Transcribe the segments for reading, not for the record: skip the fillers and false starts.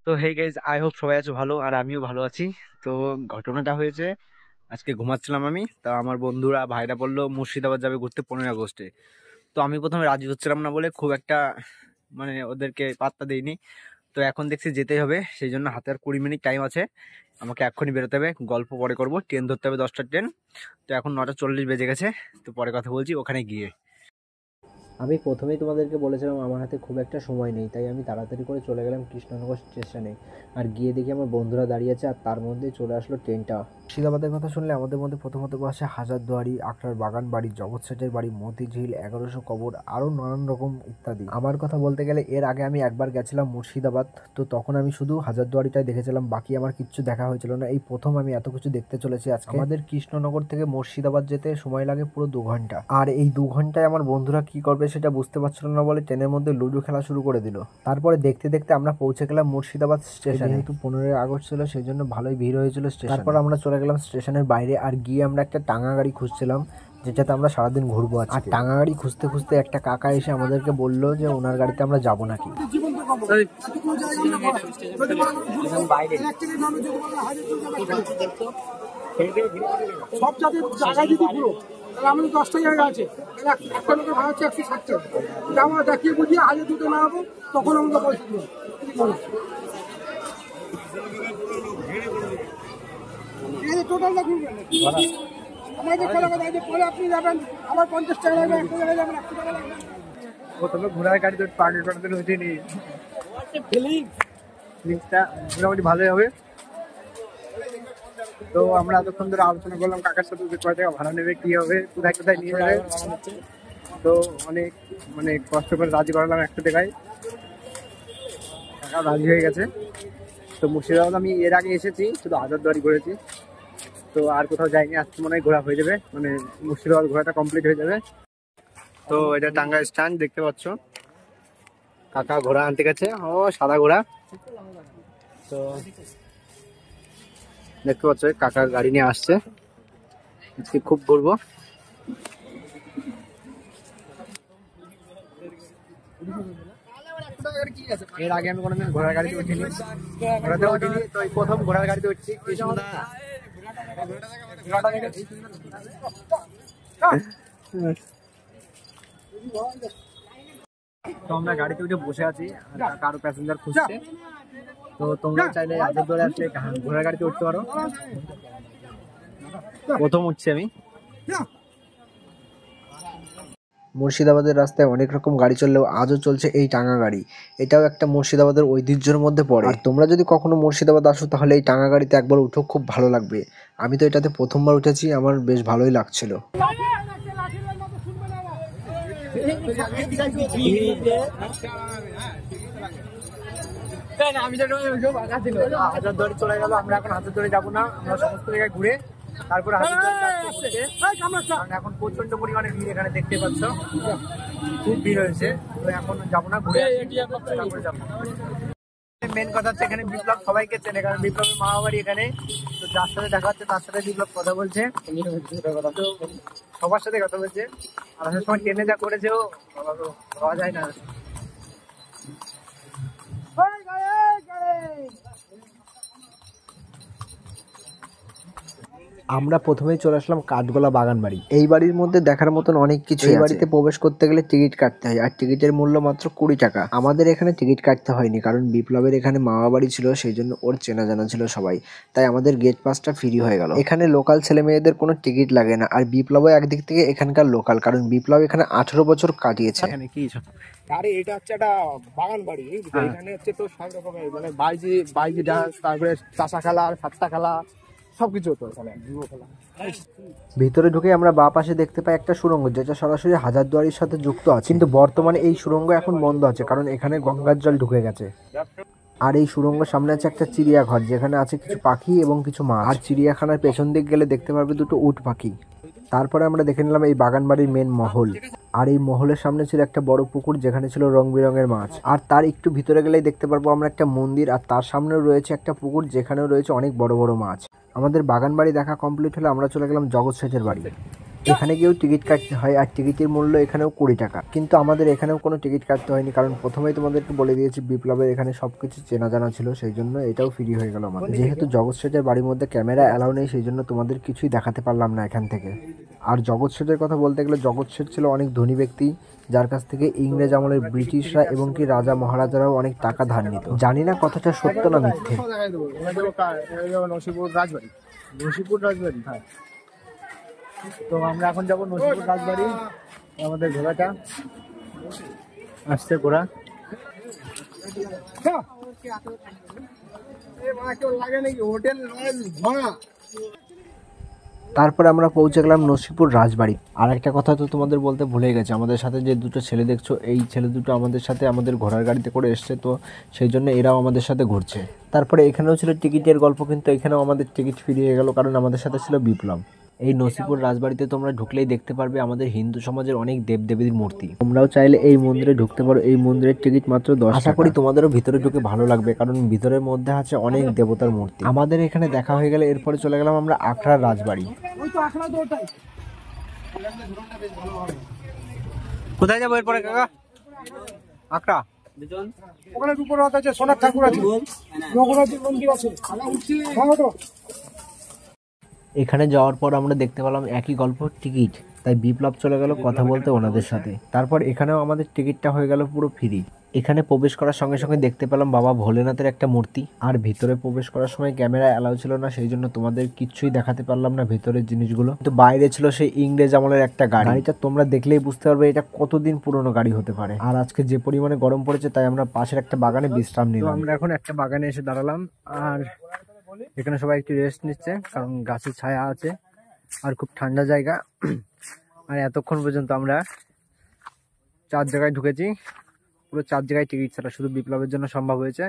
তো hey guys, I hope সবাই আছো ভালো, আর আমিও ভালো আছি। তো ঘটনাটা হয়েছে, আজকে ঘুমাচ্ছিলাম আমি, তা আমার বন্ধুরা ভাইরা বললো মুর্শিদাবাদ যাবে ঘুরতে 15ই আগস্টে। তো আমি প্রথমে রাজি হচ্ছিলাম না বলে খুব একটা ওদেরকে পাত্তা দিইনি। তো এখন দেখছি যেতেই হবে, সেই জন্য হাতে আর 20 মিনিট টাইম আছে। আমাকে এক্ষুনি বেরোতে হবে, গল্প পরে করবো, ট্রেন ধরতে হবে 10টার ট্রেন। তো এখন 9টা 40 বেজে গেছে। তো পরে কথা বলছি ওখানে গিয়ে। আমি প্রথমেই তোমাদেরকে বলেছিলাম আমার হাতে খুব একটা সময় নেই, তাই আমি তাড়াতাড়ি করে চলে গেলাম কৃষ্ণনগর স্টেশনে। আর গিয়ে দেখি আমার বন্ধুরা দাঁড়িয়ে আছে, আর তার মধ্যেই চলে আসলো ট্রেনটা। মুর্শিদাবাদের কথা শুনলে আমাদের মধ্যে প্রথমত বসে হাজারদুয়ারি, আখড়ার বাগান বাড়ি, জগৎ শেঠের বাড়ি, মতিঝিল, 1100 কবর, আরও নানান রকম ইত্যাদি। আমার কথা বলতে গেলে এর আগে আমি একবার গেছিলাম মুর্শিদাবাদ, তো তখন আমি শুধু হাজারদুয়ারিটাই দেখেছিলাম, বাকি আমার কিচ্ছু দেখা হয়েছিল না। এই প্রথম আমি এত কিছু দেখতে চলেছি আজকে। আমাদের কৃষ্ণনগর থেকে মুর্শিদাবাদ যেতে সময় লাগে পুরো 2 ঘন্টা, আর এই 2 ঘন্টায় আমার বন্ধুরা কি করবে সেটা বুঝতে পারছিল না বলে ট্রেনের মধ্যে লুডো খেলা শুরু করে দিল। তারপরে দেখতে দেখতে আমরা পৌঁছে গেলাম মুর্শিদাবাদ স্টেশনে। যেহেতু 15ই আগস্ট ছিল সেই জন্য ভালোই ভিড় হয়েছিল স্টেশনে। তারপর আমরা চলে গেলাম স্টেশনের বাইরে, আর গিয়ে আমরা একটা টাঙ্গা গাড়ি খুঁজছিলাম যেটাতে আমরা সারাদিন ঘুরবো। আর টাঙ্গা গাড়ি খুঁজতে খুঁজতে একটা কাকা এসে আমাদেরকে বললো যে ওনার গাড়িতে আমরা যাবো নাকি। সব জাতের জায়গায় যদি পুরো তাহলে আমাদের 10টা জায়গা আছে, একটা লোকের ভাড়া হচ্ছে 160 টাকা। আমরা দেখিয়ে বুঝিয়ে হাজার দুটো নামাবো, তখন আমাদের পয়সা দেবো। টোটালটা ঘুরবেন আমাদের খোলা কথা আছে, পরে আপনি যাবেন আবার 50 টাকা লাগবে, একটা জায়গায় যাবেন 100 টাকা লাগবে। প্রথমে ঘোড়ার গাড়ি তো পাগল করতে হয়েছে, জিনিসটা মোটামুটি ভালোই হবে। তো আমরা এতক্ষণ ধরে আলোচনা করলাম কাকার সাথে যে কয় টাকা ভাড়া নেবে, কি হবে, কোথায় কোথায় নিয়ে যাবে। তো অনেক কষ্ট করে রাজি করালাম 100 টাকায়, কাকা রাজি হয়ে গেছে। তো মুর্শিদাবাদ আমি এর আগে এসেছি, শুধু হাজারদুয়ারি ঘুরেছি, তো আর কোথাও যাইনি। আজকে মনে হয় ঘোরা হয়ে যাবে, মুর্শিদাবাদ ঘোরাটা কমপ্লিট হয়ে যাবে। তো এটা টাঙ্গা স্ট্যান্ড দেখতে পাচ্ছ, কাকা ঘোড়া আনতে গেছে, ও সাদা ঘোড়া। তো দেখতে পাচ্ছ কাকা গাড়ি নিয়ে আসছে, আজকে খুব ঘুরবো। এর আগে আমি কোনোদিন ঘোড়ার গাড়িতে উঠিনি, ঘোড়াতে উঠিনি, তো এই প্রথম ঘোড়ার গাড়িতে উঠছি। কৃষ্ণদা তো আমরা গাড়িতে উঠে বসে আছি, কারো প্যাসেঞ্জার খুঁজছে। তো তোমরা চাইলে হাজারদুয়ারি আসলে ঘোড়ার গাড়িতে উঠতে পারো। প্রথম উঠছি আমি। মুর্শিদাবাদের রাস্তায় অনেক রকম গাড়ি চললেও আজও চলছে এই টাঙ্গা গাড়ি। এটাও একটা মুর্শিদাবাদের ঐতিহ্যের মধ্যে পড়ে। আর তোমরা যদি কখনো মুর্শিদাবাদ আসো তাহলে এই টাঙ্গা গাড়িতে একবার উঠো, খুব ভালো লাগবে। আমি তো এটাতে প্রথমবার উঠেছি, আমার বেশ ভালোই লাগছিল। হাজারদুয়ারি চলে গেল, আমরা এখন হাজারদুয়ারি যাবো না, আমরা সমস্ত জায়গায় ঘুরে তারপরে এখন প্রচন্ড পরিমাণে ভিড় এখানে দেখতে পাচ্ছ, খুব ভিড় হয়েছে। তো এখন যাবো না, ঘুরে তারপরে যাবো। মেন কথা হচ্ছে এখানে বিপ্লব সবাইকে চেনে, কারণ বিপ্লবের মা বাড়ি এখানে। তো যার সাথে দেখা হচ্ছে তার সাথে বিপ্লব কথা বলছে, তো সবার সাথে কথা বলছে। আর আসার সময় ট্রেনে যা করেছেও পাওয়া যায় না। আমরা প্রথমেই চলে আসলাম কাঠগোলা বাগান বাড়ি। এই বাড়ির মধ্যে দেখার মতন অনেক কিছু। এই বাড়িতে প্রবেশ করতে গেলে টিকিট কাটতে হয়, আর টিকিটের মূল্য মাত্র 20 টাকা। আমাদের এখানে টিকিট কাটতে হয়নি, কারণ বিপ্লবের এখানে মামা বাড়ি ছিল, সেই জন্য ওর চেনা জানা ছিল সবাই, তাই আমাদের গেট পাসটা ফ্রি হয়ে গেল। এখানে লোকাল ছেলে মেয়েদের কোনো টিকিট লাগে না, আর বিপ্লবও একদিক থেকে এখানকার লোকাল, কারণ বিপ্লব এখানে 18 বছর কাটিয়েছে। আরে এটা হচ্ছে একটা বাগান বাড়ি, এখানে হচ্ছে তো সব রকমের বাইজি ডান্স, তারপরে চাষা খেলা, সাতটা খেলা, সবকিছু হতো এখানে। ভিতরে ঢুকে আমরা বাঁ পাশে দেখতে পাই একটা সুড়ঙ্গ, যেটা সরাসরি হাজারদুয়ারির সাথে যুক্ত আছে, কিন্তু বর্তমানে এই সুড়ঙ্গ এখন বন্ধ আছে, কারণ এখানে গঙ্গার জল ঢুকে গেছে। আর এই সুড়ঙ্গ সামনে আছে একটা চিড়িয়াঘর, যেখানে আছে কিছু পাখি এবং কিছু মাছ। আর চিড়িয়াখানার পেছন দিক গেলে দেখতে পারবে দুটো উট পাখি। তারপরে আমরা দেখে নিলাম এই বাগান বাড়ির মেন মহল। আর এই মহলের সামনে ছিল একটা বড় পুকুর, যেখানে ছিল রং বেরঙের মাছ। আর তার একটু ভিতরে গেলেই দেখতে পারবো আমরা একটা মন্দির, আর তার সামনেও রয়েছে একটা পুকুর, যেখানেও রয়েছে অনেক বড় বড় মাছ। আমাদের বাগান বাড়ি দেখা কমপ্লিট হলে আমরা চলে গেলাম জগৎ শেঠের বাড়ি। এখানে গিয়েও টিকিট কাটতে হয়, আর টিকিটের মূল্য এখানেও 20 টাকা। কিন্তু আমাদের এখানেও কোনো টিকিট কাটতে হয়নি, কারণ প্রথমেই তোমাদেরকে বলে দিয়েছি বিপ্লবের এখানে সবকিছু চেনা জানা ছিল, সেই জন্য এটাও ফ্রি হয়ে গেল আমাদের। যেহেতু জগৎ শেঠের বাড়ির মধ্যে ক্যামেরা অ্যালাউ নেই, সেই জন্য তোমাদের কিছুই দেখাতে পারলাম না এখান থেকে। আর জগৎ শেঠের কথা বলতে গেলে জগৎ শেঠ ছিল অনেক ধনী ব্যক্তি, যার কাছ থেকে ইংরেজ আমলের ব্রিটিশরা এবং কি রাজা মহারাজারাও অনেক টাকা ধার নিত। জানি না কথাটা সত্য না মিথ্যে। নসিপুর রাজবাড়ি, নসিপুর রাজবাড়ি, হ্যাঁ। তো আমরা এখন যাবো নসিপুর রাজবাড়ি। আমাদের ঘোড়াটা আসছে, ঘোড়া লাগে নাকি হোটেল ঘোড়া। তারপরে আমরা পৌঁছে গেলাম নসিপুর রাজবাড়ি। আর একটা কথা তো তোমাদের বলতে ভুলে গেছে, আমাদের সাথে যে দুটো ছেলে দেখছো, এই ছেলে দুটো আমাদের সাথে আমাদের ঘোড়ার গাড়িতে করে এসছে, তো সেই জন্য এরাও আমাদের সাথে ঘুরছে। তারপরে এখানেও ছিল টিকিটের গল্প, কিন্তু এখানেও আমাদের টিকিট ফ্রি হয়ে গেল, কারণ আমাদের সাথে ছিল বিপ্লব। এই নসিপুর রাজবাড়িতে তোমরা ঢুকলেই দেখতে পারবে আমাদের হিন্দু সমাজের অনেক দেবদেবীর মূর্তি। তোমরাও চাইলে এই মন্দিরে ঢুকতে পারো, এই মন্দিরের টিকিট মাত্র 10 টাকা। আশা করি তোমাদেরও ভিতরে ঢুকে ভালো লাগবে, কারণ ভিতরের মধ্যে আছে অনেক দেবতার মূর্তি। আমাদের এখানে দেখা হয়ে গেলে এরপরে চলে গেলাম আমরা আখড়ার রাজবাড়ি। কোথায় যাবো এরপরে কাকা? আখড়া, ওখানে দুপুর রাত আছে, সোনার ঠাকুর আছে, রঘুনাথের মন্দির আছে। এখানে যাওয়ার পর আমরা দেখতে পেলাম একই গল্প, টিকিট। তাই বিপ্লব চলে গেল কথা বলতে ওনাদের সাথে। তারপর এখানেও আমাদের টিকিটটা হয়ে গেল পুরো ফ্রি। এখানে প্রবেশ করার সঙ্গে সঙ্গে দেখতে পেলাম বাবা ভোলেনাথের একটা মূর্তি। আর ভিতরে প্রবেশ করার সময় ক্যামেরা অ্যালাউ ছিল না, সেই জন্য তোমাদের কিচ্ছুই দেখাতে পারলাম না ভিতরের জিনিসগুলো। কিন্তু বাইরে ছিল সেই ইংরেজ আমলের একটা গাড়ি। গাড়িটা তোমরা দেখলেই বুঝতে পারবে এটা কতদিন পুরনো গাড়ি হতে পারে। আর আজকে যে পরিমাণে গরম পড়েছে, তাই আমরা পাশের একটা বাগানে বিশ্রাম নিলাম। আমরা এখন একটা বাগানে এসে দাঁড়ালাম, আর এখানে সবাই একটু রেস্ট নিচ্ছে, কারণ গাছের ছায়া আছে আর খুব ঠান্ডা জায়গা। আর এতক্ষণ পর্যন্ত আমরা 4 জায়গায় ঢুকেছি, পুরো 4 জায়গায় টিকিট ছাড়া। শুধু বিপ্লবের জন্য সম্ভব হয়েছে,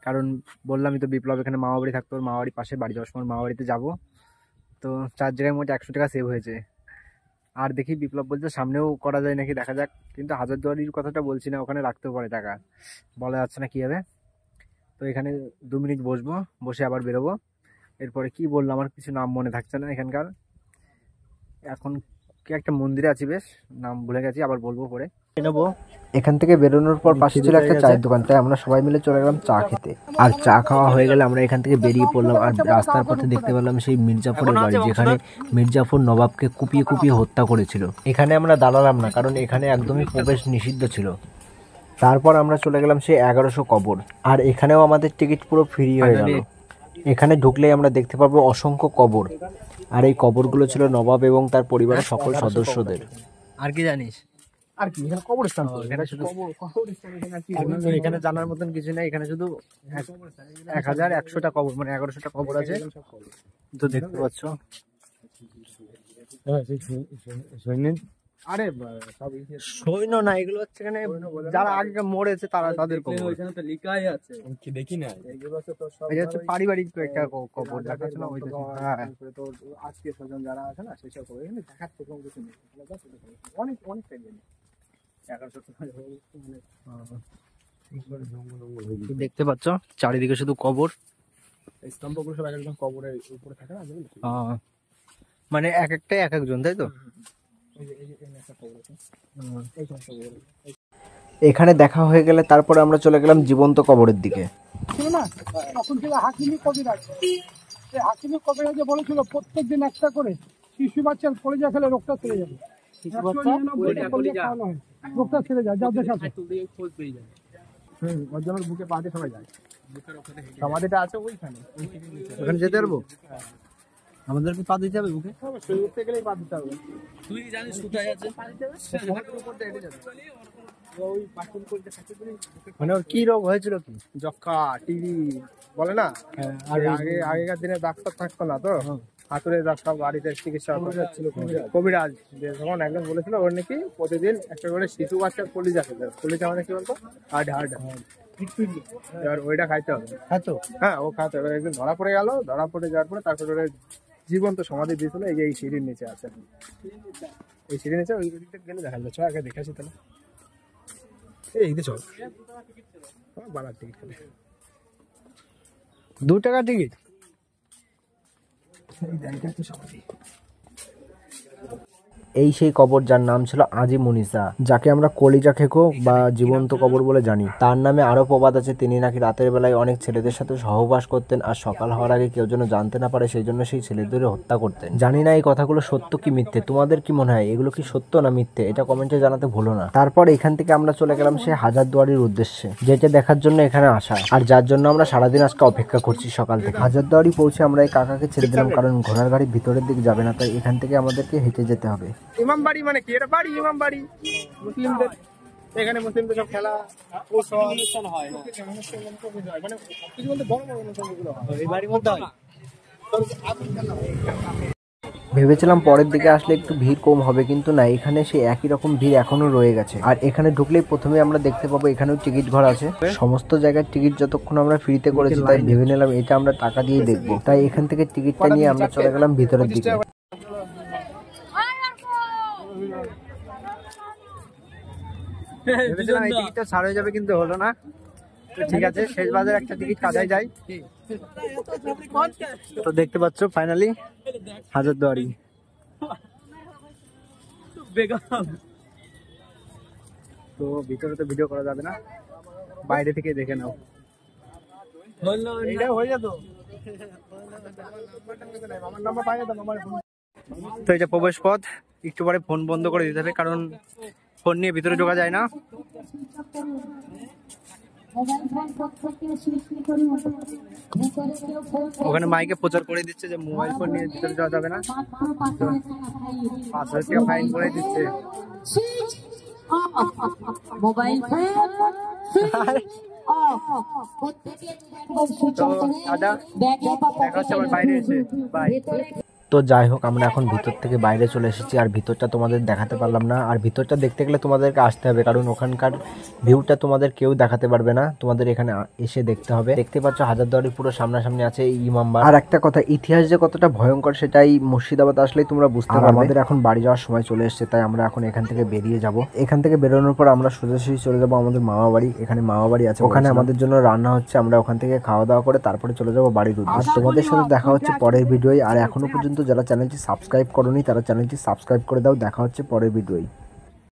কারণ বললামই তো বিপ্লব এখানে মামা বাড়ি থাকতো, ওর মামা বাড়ির পাশে, বাড়ি যাওয়ার সময় মামা বাড়িতে যাবো। তো 4 জায়গায় মোট 100 টাকা সেভ হয়েছে। আর দেখি বিপ্লব বলছে সামনেও করা যায় নাকি, দেখা যাক। কিন্তু হাজারদুয়ারির কথাটা বলছি না, ওখানে রাখতেও পারে টাকা, বলা যাচ্ছে না কি হবে। তো এখানে 2 মিনিট বসবো, বসে আবার বেরোবো। এরপরে কি বললো আমার কিছু নাম মনে থাকছে না এখানকার। এখন কি একটা মন্দিরে আছি, বেশ নাম ভুলে গেছি, আবার বলবো পরে। নেবো। এখান থেকে বেরোনোর পর পাশে ছিল একটা চায়ের দোকান, তাই আমরা সবাই মিলে চলে গেলাম চা খেতে। আর চা খাওয়া হয়ে গেলে আমরা এখান থেকে বেরিয়ে পড়লাম। আর রাস্তার পথে দেখতে পেলাম সেই মির্জাফরের বাড়ি, যেখানে মির্জাফর নবাবকে কুপিয়ে কুপিয়ে হত্যা করেছিল। এখানে আমরা দাঁড়ালাম না, কারণ এখানে একদমই প্রবেশ নিষিদ্ধ ছিল। তারপর আমরা চলে গেলাম সেই 1100 কবর। আর এখানেও আমাদের টিকিট পুরো ফ্রি হয়ে গেল। এখানে ঢুকলেই আমরা দেখতে পাবো অসংখ্য কবর, আর এই কবরগুলো ছিল নবাব এবং তার পরিবারের সকল সদস্যদের। আর কি জানিস? আর কি এখানে কবরস্থান তো, এখানে শুধু কবরস্থান এখানে কি এখানে জানার মতন কিছু নেই। এখানে শুধু 1100টা কবর, মানে 1100টা কবর আছে, তো দেখতে পাচ্ছ। আরে সব সৈন্য না, এগুলো হচ্ছে এখানে যারা আগে মরেছে তারা, তাদের কবর। এখানে তো লেখাই আছে, কি দেখি না এগুলো তো সব এটা হচ্ছে পারিবারিক একটা কবর দেখাচ্ছিল না, ওইটা। হ্যাঁ, তো আজকে স্বজন যারা আছে না সেসব কবর এখানে দেখাচ্ছে কোনো কিছু নেই, অনেক অনেক টাইম নেই। 1100 দেখতে পাচ্ছ চারিদিকে শুধু কবর। স্তম্ভগুলো সব একদম কবরের উপরে থাকে না, মানে এক একটাই এক একজন, তাই তো? এখানে দেখা হয়ে গেলে তারপরে আমরা চলে গেলাম জীবন্ত কবরের দিকে। ছিল না তখন ছিল হাকিমি কবিরাজ। সেই হাকিমি কবিরাজ বলেছিল প্রত্যেকদিন একটা করে শিশু বাচ্চার কলিজা খেলে রোগটা ছেড়ে যাবে। রোগটা ছেড়ে যায়, যাদের সাথে অর্জনের বুকে পাতে সবাই যায়, সমাধিটা আছে ওইখানে। ওখানে যেতে পারবো? আমাদেরকে পা দিতে হবে বুকে? উঠতে গেলেই পা দিতে হবে। তুই জানিস কোথায় আছে? মানে ওর কি রোগ হয়েছিল? কি যক্ষা, টিভি বলে না, আর আগেকার দিনে ডাক্তার থাকতো না তো, হাতুড়ে ডাক্তার বাড়িতে চিকিৎসা ছিল কবিরাজ। তখন একজন বলেছিল ওর নাকি প্রতিদিন একটা করে শিশু বাচ্চার কলিজা খেতে, কলিজা মানে কি বলতো, হার্ড হার্ড, এবার ওইটা খাইতে হবে। হ্যাঁ, ও খাইতে হবে। একদিন ধরা পড়ে গেল, ধরা পড়ে যাওয়ার পরে তারপরে জীবন্ত সমাধি দিয়েছিল। এই যে এই সিঁড়ির নিচে আছে, এই সিঁড়ির নিচে, ওই দিকটা গেলে দেখা যাচ্ছে। আগে দেখেছি তাহলে, এই দিকে চল, বাড়ার টিকিট খাবে 2 টাকা টিকিট। এই সেই কবর যার নাম ছিল আজি মুনিসা, যাকে আমরা কলিজা খেকো বা জীবন্ত কবর বলে জানি। তার নামে আরো প্রবাদ আছে, তিনি নাকি রাতের বেলায় অনেক ছেলেদের সাথে সহবাস করতেন, আর সকাল হওয়ার আগে কেউ যেন জানতে না পারে সেই জন্য সেই ছেলেদের হত্যা করতেন। জানি না এই কথাগুলো সত্য কি মিথ্যে, তোমাদের কি মনে হয় এগুলো কি সত্য না মিথ্যে, এটা কমেন্টে জানাতে ভুলো না। তারপর এখান থেকে আমরা চলে গেলাম সেই হাজারদুয়ারির উদ্দেশ্যে, যেটা দেখার জন্য এখানে আসা, আর যার জন্য আমরা সারাদিন আজকে অপেক্ষা করছি সকাল থেকে। হাজারদুয়ারি পৌঁছে আমরা এই কাকাকে ছেড়ে দিলাম, কারণ ঘোড়ার গাড়ি ভিতরের দিকে যাবে না, তাই এখান থেকে আমাদেরকে হেঁটে যেতে হবে। ইমামবাড়ি মানে কি? এটা বাড়ি, ইমামবাড়ি মুসলিমদের। এখানে মুসলিমদের সব খেলা অনুষ্ঠান হয়, মানে কিছু বলতে বড় বড় অনুষ্ঠানগুলো হয় এই বাড়ির মধ্যে হয়। ভেবেছিলাম পরের দিকে আসলে একটু ভিড় কম হবে, কিন্তু না, এখানে সেই একই রকম ভিড় এখনো রয়ে গেছে। আর এখানে ঢুকলেই প্রথমে আমরা দেখতে পাবো এখানেও টিকিট ঘর আছে। সমস্ত জায়গায় টিকিট যতক্ষণ আমরা ফ্রিতে করেছি, তাই ভেবে নিলাম এটা আমরা টাকা দিয়ে দেখবো। তাই এখান থেকে টিকিটটা নিয়ে আমরা চলে গেলাম ভিতরের দিকে। ভেবেছিলাম এই টিকিটটা ছাড় হয়ে যাবে, কিন্তু হলো না। তো ঠিক আছে, শেষ বাজার একটা টিকিট কাটাই যায়। তো দেখতে পাচ্ছ ফাইনালি হাজারদুয়ারি। তো ভিতরে তো ভিডিও করা যাবে না, বাইরে থেকে দেখে নাও। তো এই যে প্রবেশ পথ, একটু পরে ফোন বন্ধ করে দিতে হবে, কারণ ফোন নিয়ে ভিতরে ঢোকা যায় না। ওখানে মাইকে প্রচার করে দিচ্ছে যে মোবাইল ফোন নিয়ে ভিতরে যাওয়া যাবে না, 5,000 টাকা ফাইন করে দিচ্ছে। মোবাইল তো দাদা, দেখা হচ্ছে আবার বাইরে এসে, বাই। তো যাই হোক, আমরা এখন ভিতর থেকে বাইরে চলে এসেছি, আর ভিতরটা তোমাদের দেখাতে পারলাম না। আর ভিতরটা দেখতে গেলে তোমাদেরকে আসতে হবে, কারণ ওখানকার ভিউটা তোমাদের কেউ দেখাতে পারবে না, তোমাদের এখানে এসে দেখতে হবে। দেখতে পাচ্ছ হাজারদুয়ারি পুরো সামনাসামনি আছে এই ইমামবাড়ি। আর একটা কথা, ইতিহাস যে কতটা ভয়ঙ্কর সেটাই মুর্শিদাবাদ আসলেই তোমরা বুঝতে পারবে। আমাদের এখন বাড়ি যাওয়ার সময় চলে এসেছে, তাই আমরা এখন এখান থেকে বেরিয়ে যাব। এখান থেকে বেরোনোর পর আমরা সোজাসুজি চলে যাব আমাদের মামা বাড়ি। এখানে মামা বাড়ি আছে, ওখানে আমাদের জন্য রান্না হচ্ছে। আমরা ওখান থেকে খাওয়া দাওয়া করে তারপরে চলে যাব বাড়ির উদ্দেশ্যে। আর তোমাদের সাথে দেখা হচ্ছে পরের ভিডিওয়। আর এখনো পর্যন্ত যারা চ্যানেলটি সাবস্ক্রাইব করোনি তারা চ্যানেলটি সাবস্ক্রাইব করে দাও। দেখা হচ্ছে পরের ভিডিওয়।